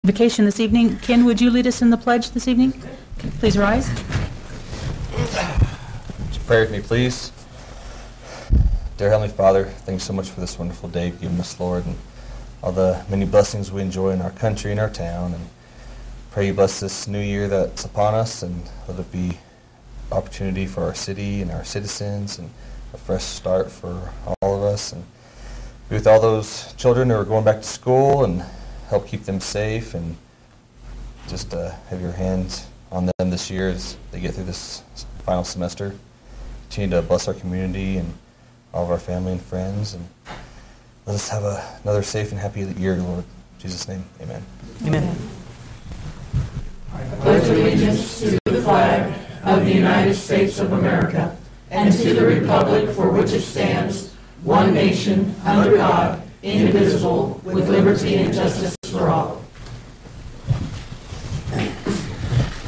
vacation this evening. Ken, would you lead us in the pledge this evening? Okay, please rise. Would you pray with me, please? Dear Heavenly Father, thanks so much for this wonderful day you've given us, Lord, and all the many blessings we enjoy in our country and our town. And pray you bless this new year that's upon us, and let it be opportunity for our city and our citizens, and a fresh start for all of us. And be with all those children who are going back to school, and help keep them safe, and just have your hands on them this year as they get through this final semester. Continue to bless our community and all of our family and friends, and let us have another safe and happy year, Lord. In Jesus' name, amen. Amen. I pledge allegiance to the flag of the United States of America and to the republic for which it stands, one nation, under God, indivisible, with liberty and justice for all.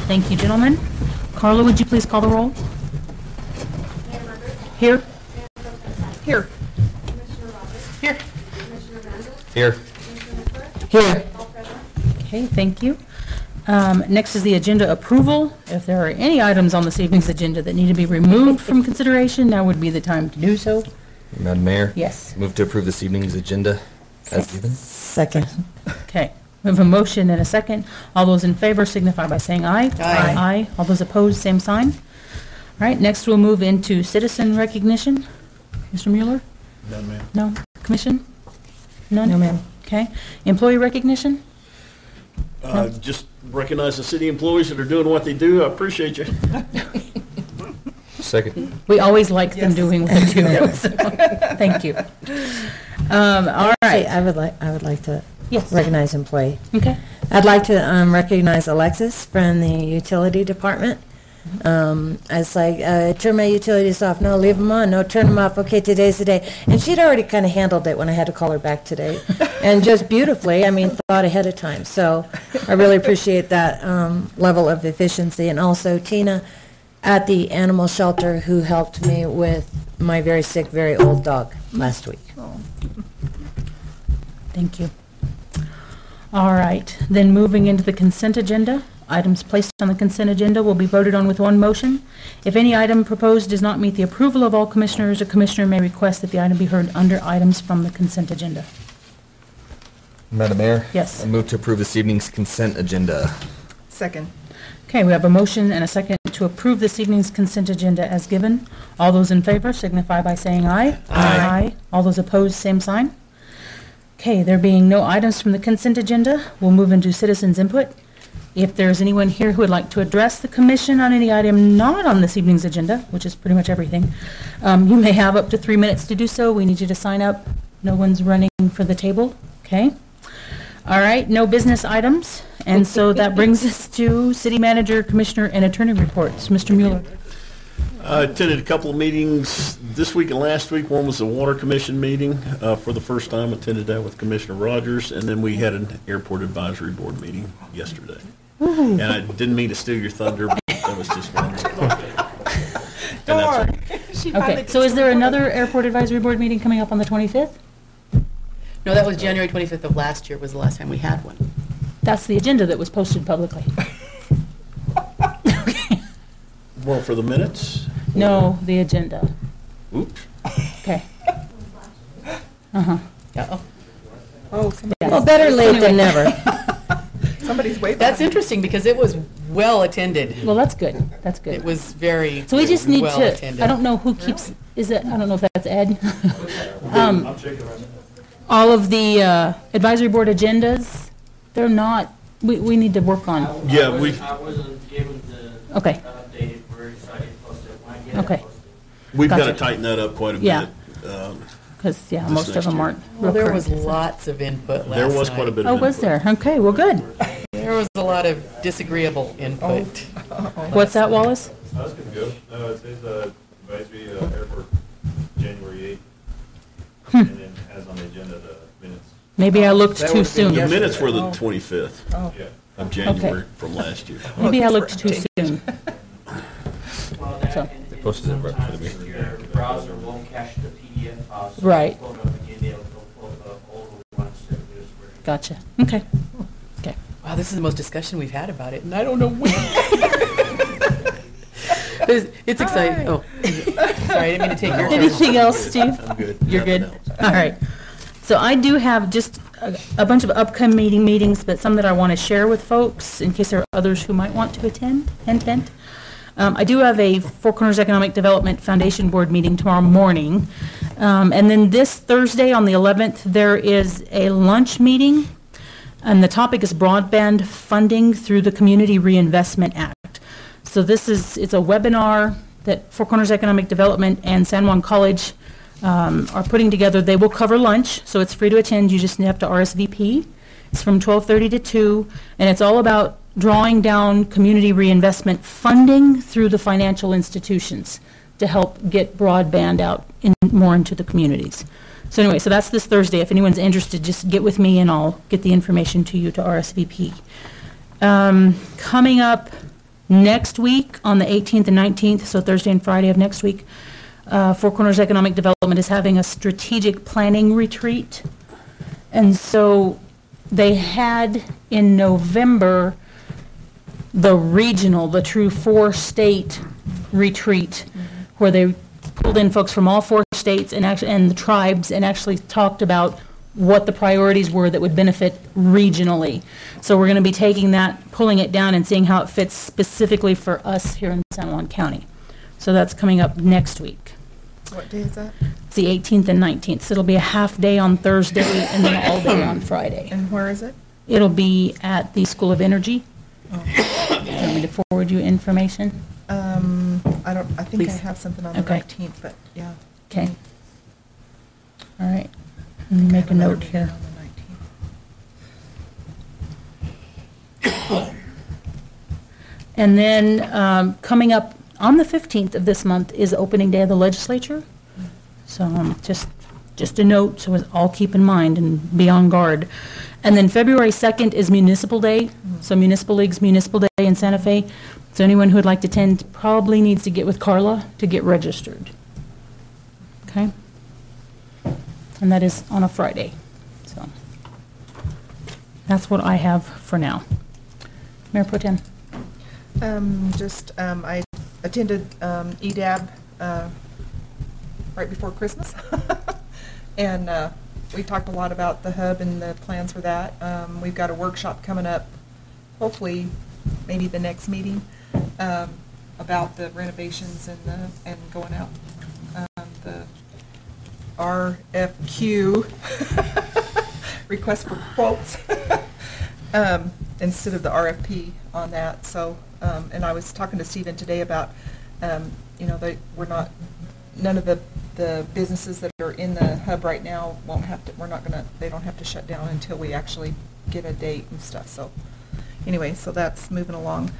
Thank you, gentlemen. Carla, would you please call the roll? Here. Here. Here. Here. Here. Okay, thank you. Next is the agenda approval. If there are any items on this evening's agenda that need to be removed from consideration, now would be the time to do so. Madam Mayor? Yes. Move to approve this evening's agenda as given. Second. Okay. We have a motion and a second. All those in favor signify by saying aye. Aye. Aye. All those opposed, same sign. All right, next we'll move into citizen recognition. Mr. Mueller? None, ma'am. No. Commission? None? No, ma'am. Okay. Employee recognition? Just recognize the city employees that are doing what they do. I appreciate you. Second. We always like them doing what they do. So, thank you. All right. I would like to Yes. recognize employee. Okay. I'd like to recognize Alexis from the utility department. I was like, turn my utilities off. No, leave them on. No, turn them off. Okay, today's the day. And she'd already kind of handled it when I had to call her back today. And just beautifully, I mean, thought ahead of time. So I really appreciate that level of efficiency. And also Tina at the animal shelter who helped me with my very sick, very old dog last week. Thank you. All right. Then moving into the consent agenda. Items placed on the consent agenda will be voted on with one motion. If any item proposed does not meet the approval of all commissioners, a commissioner may request that the item be heard under items from the consent agenda. Madam Mayor? Yes. I move to approve this evening's consent agenda. Second. Okay, we have a motion and a second to approve this evening's consent agenda as given. All those in favor signify by saying aye. Aye. All those opposed, same sign. Okay, there being no items from the consent agenda, we'll move into citizens' input. If there's anyone here who would like to address the commission on any item not on this evening's agenda, which is pretty much everything, you may have up to 3 minutes to do so. We need you to sign up. No one's running for the table. Okay. All right, no business items. And so that brings us to city manager, commissioner, and attorney reports. Mr. Mueller. I attended a couple of meetings this week and last week. One was the Water Commission meeting for the first time. Attended that with Commissioner Rogers. And then we had an Airport Advisory Board meeting yesterday. Ooh. And I didn't mean to steal your thunder, but that was just one. Okay, so is there another Airport Advisory Board meeting coming up on the 25th? No, that was January 25th of last year was the last time we had one. That's the agenda that was posted publicly. Well, for the minutes? No, the agenda. Oops. Okay. Uh-huh. Uh-oh. Oh, well, better late than never. Somebody's way back. That's interesting because it was well attended. Well, that's good. That's good. It was very So we just need well to, attended. I don't know who keeps, is it, I don't know if that's Ed. All of the advisory board agendas, they're not, we need to work on. Yeah, I wasn't given the Okay. updated word, so I didn't post it. When I get it, Okay. I'll post it. we've got Gotcha. to tighten that up quite a Yeah. bit. Because, yeah, This most of next them year. aren't Well, real there was current, so. lots of input last There was night. quite a bit Oh, of was input. there? Okay, well, good. There was a lot of disagreeable input. What's that, Wallace? I was going to go. It says advisory airport January 8th. And then has on the agenda the minutes. Maybe I looked That too would've been soon. The yesterday. minutes were the 25th Yeah. of January from last year. Maybe I looked too soon. Well, that, So- and They posted it right before the sometimes meeting. your browser won't cache the PDF files. So Right. you pull it up again, it'll go pull the older ones to the newest version. Gotcha. Okay. Okay. Wow, this is the most discussion we've had about it, and I don't know when. It's exciting. Oh, sorry, I didn't mean to take your turn. Anything else, Steve? I'm good. You're good? Nothing else. All right. So I do have just a bunch of upcoming meetings, but some that I want to share with folks in case there are others who might want to attend. I do have a Four Corners Economic Development Foundation Board meeting tomorrow morning. And then this Thursday on the 11th, there is a lunch meeting, and the topic is broadband funding through the Community Reinvestment Act. So it's a webinar that Four Corners Economic Development and San Juan College are putting together. They will cover lunch, so it's free to attend. You just have to RSVP. It's from 12:30 to 2, and it's all about drawing down community reinvestment funding through the financial institutions to help get broadband out more into the communities. So anyway, so that's this Thursday. If anyone's interested, just get with me and I'll get the information to you to RSVP. Coming up next week on the 18th and 19th, so Thursday and Friday of next week, Four Corners Economic Development is having a strategic planning retreat. And so they had in November the true 4-state retreat, where they pulled in folks from all 4 states and the tribes and actually talked about what the priorities were that would benefit regionally. So we're going to be taking that, pulling it down, and seeing how it fits specifically for us here in San Juan County. So that's coming up next week. What day is that? It's the 18th and 19th. So it'll be a half day on Thursday and then all day on Friday. And where is it? It'll be at the School of Energy. Oh. Do you want me to forward you information? I think Please. I have something on the Okay. 19th, but yeah. Okay. All right. Let me make a Another note meeting here. on the 19th. And then coming up on the 15th of this month is opening day of the legislature. So just a note, so all keep in mind and be on guard. And then February 2nd is Municipal Day, so Municipal League's Municipal Day in Santa Fe. So anyone who would like to attend probably needs to get with Carla to get registered. Okay? And that is on a Friday. So that's what I have for now. Mayor Pro Tem. I attended EDAB right before Christmas. And we talked a lot about the hub and the plans for that. We've got a workshop coming up, hopefully maybe the next meeting, about the renovations and going out. The RFQ, request for quotes, instead of the RFP on that. So, and I was talking to Stephen today about, none of the businesses that are in the hub right now they don't have to shut down until we actually get a date and stuff. So anyway, so that's moving along.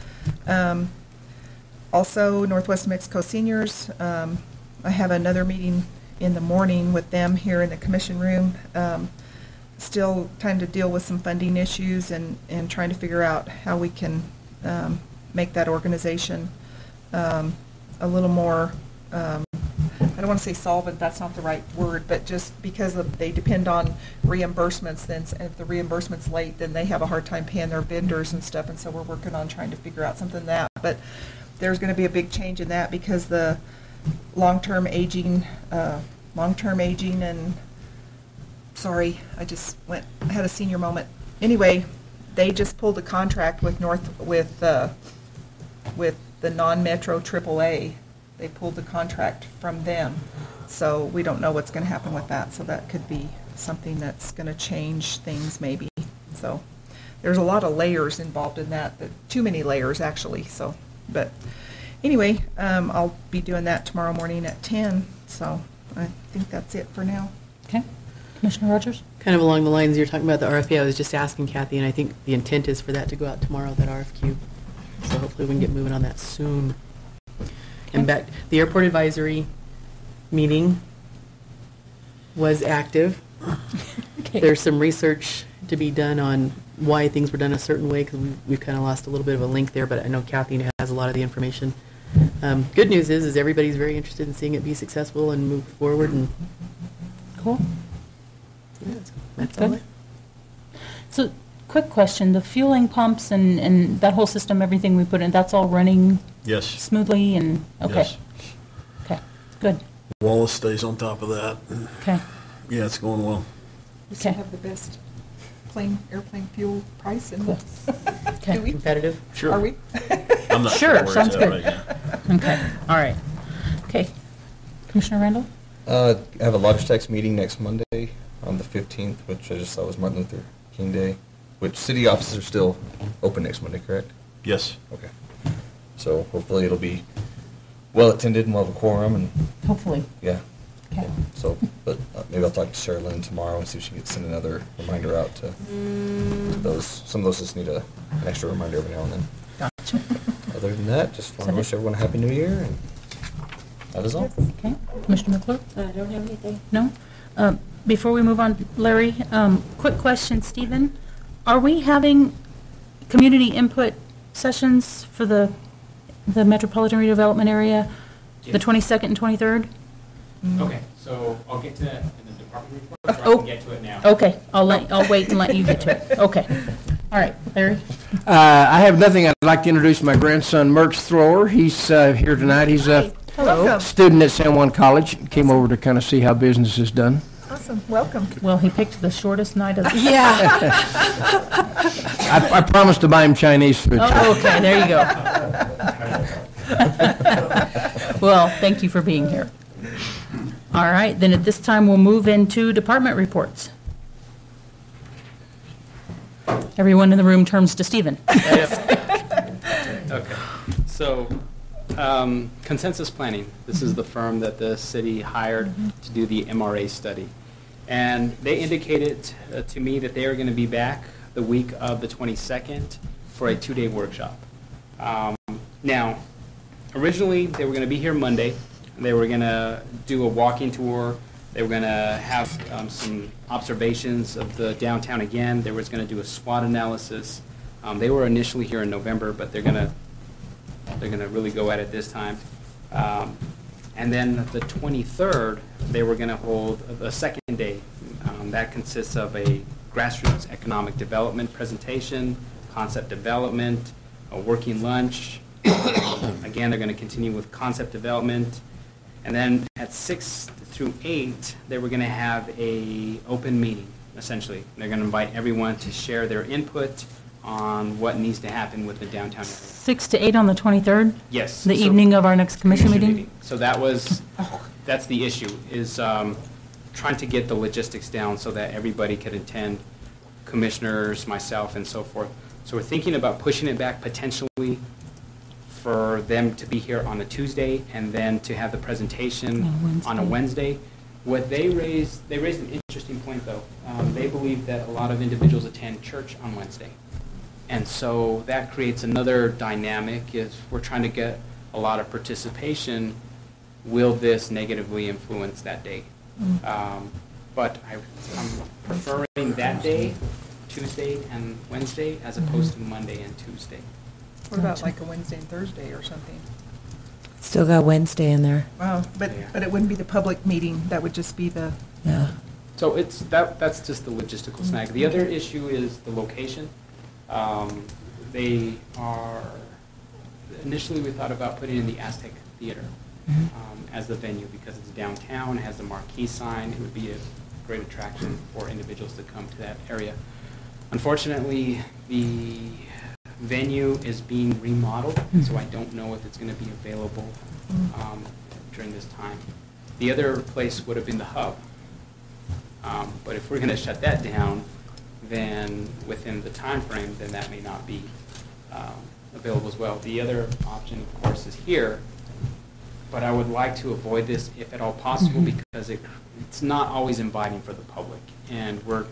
Also, Northwest Mexico Seniors, I have another meeting in the morning with them here in the commission room. Still trying to deal with some funding issues and trying to figure out how we can make that organization a little more, I don't want to say solvent, that's not the right word, but just because they depend on reimbursements, then if the reimbursement's late, then they have a hard time paying their vendors and stuff, and so we're working on trying to figure out something that. But there's going to be a big change in that because the long-term aging and, sorry, I had a senior moment. Anyway, they just pulled a contract with the non-Metro AAA. They pulled the contract from them, so we don't know what's going to happen with that. So that could be something that's going to change things maybe. So there's a lot of layers involved in that, too many layers actually. So, but anyway, I'll be doing that tomorrow morning at 10. So I think that's it for now. Okay. Commissioner Rogers? Kind of along the lines you're talking about the RFP, I was just asking Kathy, and I think the intent is for that to go out tomorrow, that RFQ. So hopefully we can get moving on that soon. And back, the airport advisory meeting was active. Okay. There's some research to be done on why things were done a certain way, because we've kind of lost a little bit of a link there, but I know Kathy has a lot of the information. Good news is everybody's very interested in seeing it be successful and move forward. And Cool. yeah, that's all. So quick question, the fueling pumps and that whole system, everything we put in, that's all running Yes. smoothly and, okay. Yes. Okay, good, Wallace stays on top of that. okay, Yeah, it's going well. We still Okay. have the best airplane fuel price in the, okay. do we? Competitive? Sure. Are we? I'm not Sure, sure where sounds it's at good. right now. Okay, all right. Okay. Commissioner Randall? I have a Logitech meeting next Monday on the 15th, which I just saw was Martin Luther King Day, which city offices are still open next Monday, correct? Yes. Okay. So hopefully it'll be well attended and we'll have a quorum and, Hopefully. yeah. Okay. So, but maybe I'll talk to Sarah Lynn tomorrow and see if she can send another reminder out to those. Some of those just need an extra reminder every now and then. Gotcha. Other than that, just want Is that to wish it? everyone a happy new year, and that is all. Okay. Commissioner McClure? I don't have anything. No? Before we move on, Larry, quick question, Stephen. Are we having community input sessions for the Metropolitan Redevelopment Area, the 22nd and 23rd? Okay, so I'll get to that in the department report, or I Oh. can get to it now. Okay, I'll wait and let you get to it. Okay. All right, Larry? I have nothing. I'd like to introduce my grandson, Merx Thrower. He's here tonight. He's a Hello. student at San Juan College. Came over to kind of see how business is done. Awesome, welcome. Well, he picked the shortest night of the... Yeah. I promised to buy him Chinese food. Oh, okay, there you go. Well, thank you for being here. All right, then at this time, we'll move into department reports. Everyone in the room turns to Stephen. Okay, so Consensus Planning, this is the firm that the city hired to do the MRA study. And they indicated to me that they are going to be back the week of the 22nd for a 2-day workshop. Now, originally, they were going to be here Monday. They were going to do a walking tour. They were going to have some observations of the downtown again. They was going to do a SWOT analysis. They were initially here in November, but they're going to really go at it this time. And then the 23rd, they were going to hold a second day. That consists of a grassroots economic development presentation, concept development, a working lunch. Again, they're going to continue with concept development. And then at 6 through 8, they were going to have a open meeting, essentially. They're going to invite everyone to share their input on what needs to happen with the downtown area. 6 to 8 on the 23rd? Yes. The so- evening of our next commission meeting? So that's the issue, is trying to get the logistics down so that everybody could attend, commissioners, myself, and so forth. So we're thinking about pushing it back potentially for them to be here on a Tuesday and then to have the presentation on a Wednesday. What they raised an interesting point, though. They believe that a lot of individuals attend church on Wednesday. And so that creates another dynamic. If we're trying to get a lot of participation, will this negatively influence that day? But I'm preferring that day, Tuesday and Wednesday, as opposed to Monday and Tuesday. What about like a Wednesday and Thursday or something? Still got Wednesday in there. Wow, but Yeah. it wouldn't be the public meeting, that would just be the, Yeah. So that's just the logistical snag. The other issue is the location. They are, initially we thought about putting in the Aztec Theater as the venue because it's downtown, it has the marquee sign. It would be a great attraction for individuals to come to that area. Unfortunately, the venue is being remodeled, and so I don't know if it's going to be available during this time. The other place would have been the Hub. But if we're going to shut that down, then within the time frame, then that may not be available as well. The other option, of course, is here, but I would like to avoid this if at all possible because it's not always inviting for the public, and we're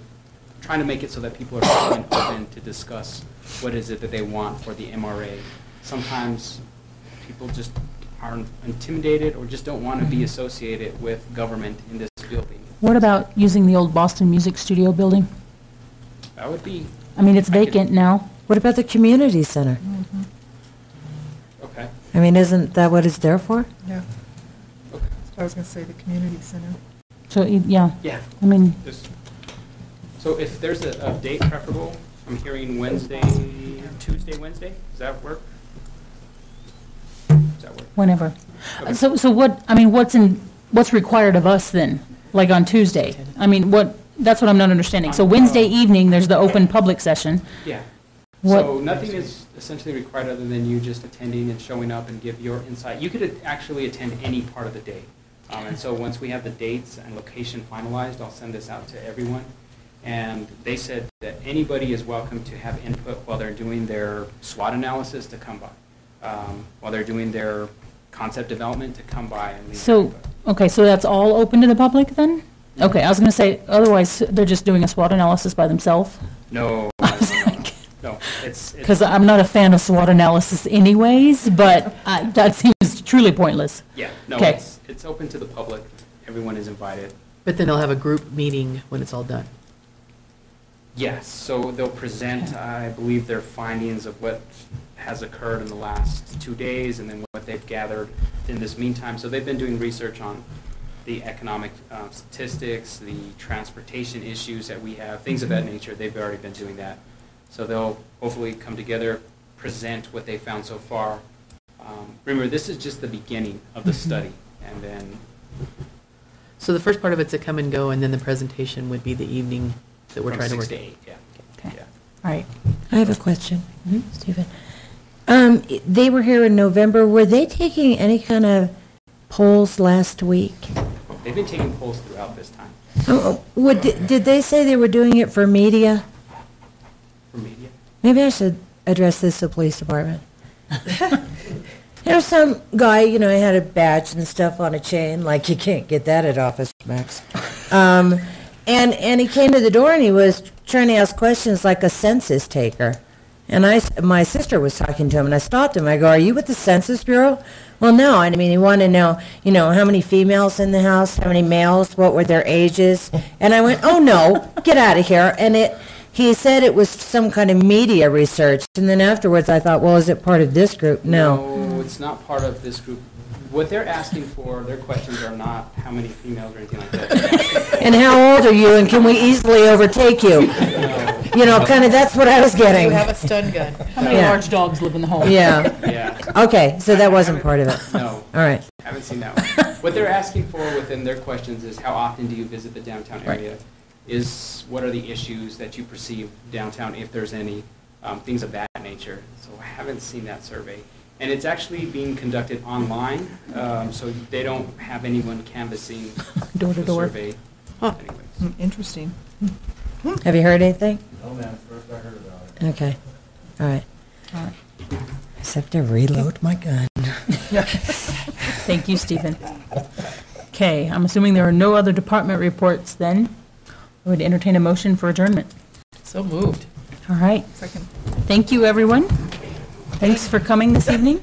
trying to make it so that people are open to discuss what is it that they want for the MRA. Sometimes people just are intimidated or just don't want to be associated with government in this building. What about using the old Boston Music Studio building? That would be, I mean, it's I could- vacant now. What about the community center? okay. I mean, isn't that what it's there for? yeah. Okay. I was going to say the community center. So, yeah, Yeah. I mean, So if there's a date preferable, I'm hearing Wednesday, Tuesday, Wednesday. Does that work? Does that work? Whenever. Okay. So what, I mean, what's required of us then, like on Tuesday? I mean, that's what I'm not understanding. So Wednesday evening, there's the open public session. Yeah. What- So nothing is essentially required other than you just attending and showing up and give your insight. You could actually attend any part of the day. And so once we have the dates and location finalized, I'll send this out to everyone. And they said that anybody is welcome to have input while they're doing their SWOT analysis to come by. While they're doing their concept development to come by and leave their So, input. okay, so that's all open to the public then? Okay, I was going to say, otherwise, they're just doing a SWOT analysis by themselves? No, it's Because I'm not a fan of SWOT analysis anyways, but that seems truly pointless. yeah, no, Okay. it's open to the public. Everyone is invited. But then they'll have a group meeting when it's all done. Yes, so they'll present, I believe, their findings of what has occurred in the last 2 days and then what they've gathered in this meantime. So they've been doing research on the economic statistics, the transportation issues that we have, things of that nature. They've already been doing that. So they'll hopefully come together, present what they found so far. Remember, this is just the beginning of the study, and then So the first part of it's a come and go, and then the presentation would be the evening that we're from trying to 6 work. to 8, yeah. Okay. Yeah. All right. I have a question, Stephen. They were here in November. Were they taking any kind of polls last week? They've been taking polls throughout this time Did they say they were doing it for media? for media. Maybe I should address this to the police department. There's some guy, he had a badge and stuff on a chain, like you can't get that at Office Max. And he came to the door and he was trying to ask questions like a census taker. And my sister was talking to him and I stopped him. I go, "Are you with the Census Bureau?" "Well, no." I mean, he wanted to know, how many females in the house, how many males, what were their ages. And I went, "Oh, no, get out of here." And he said it was some kind of media research. And then afterwards I thought, well, is it part of this group? No. It's not part of this group. What they're asking for, their questions are not how many females or anything like that. And how old are you, and can we easily overtake you? Kind of, that's what I was getting. You have a stun gun. How many Yeah. large dogs live in the home? Yeah. Yeah, Okay, so that wasn't part of it. no, All right. haven't seen that one. What they're asking for within their questions is how often do you visit the downtown area? What are the issues that you perceive downtown, if there's any, things of that nature. So I haven't seen that survey. And it's actually being conducted online, so they don't have anyone canvassing Door to the door. survey. Huh. Anyways. Interesting. Have you heard anything? No, ma'am, first I heard about it. Okay. All right. All right. I just have to reload my gun. Thank you, Stephen. Okay, I'm assuming there are no other department reports then. I would entertain a motion for adjournment. So moved. All right. Second. Thank you, everyone. Thanks for coming this evening.